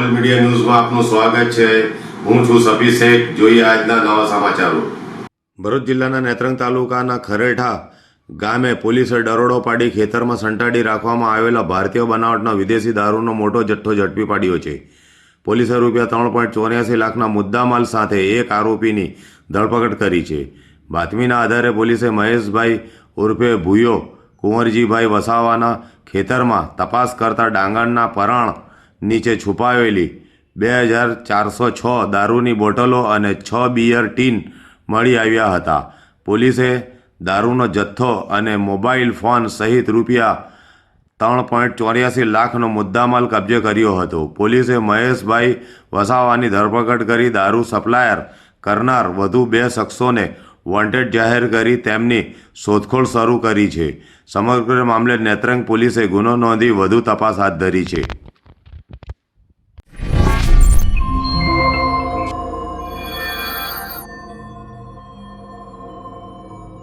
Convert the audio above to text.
All media ન્યૂઝમાં આપનું સ્વાગત છે। હું છું સફી શેખ। જોઈએ આજના નવા સમાચારો। ભરૂચ જિલ્લાના નેત્રંગ તાલુકાના ખરેઠા ગામે પોલીસે દરોડો પાડી ખેતરમાં સંતાડી રાખવામાં આવેલા ભારતીય બનાવટના વિદેશી દારૂનો મોટો જથ્થો ઝડપી પાડ્યો છે। પોલીસે ₹3.84 લાખના મુદ્દામાલ સાથે એક આરોપીની ધરપકડ કરી છે। બાતમીના આધારે પોલીસે મહેશભાઈ ઉર્ફે ભૂયો કુંવરજીભાઈ વસાવાના ખેતરમાં તપાસ કરતા ડાંગરના પરાણ નીચે છુપાવેલી 2406 દારૂની બોટલો અને 6 બિયર ટીન મળી આવ્યા હતા। પોલીસે દારૂનો જથ્થો અને મોબાઈલ ફોન સહિત ₹3.84 લાખનો મુદ્દામાલ કબજે કર્યો હતો। પોલીસે મહેશભાઈ વસાવાની ધરપકડ કરી દારૂ સપ્લાયર કરનાર વધુ 2 શખ્સોને વોન્ટેડ જાહેર કરી તેમની શોધખોળ શરૂ કરી છે। સમગ્ર મામલે નેત્રંગ પોલીસે ગુનો નોંધી વધુ તપાસ હાથ ધરી છે।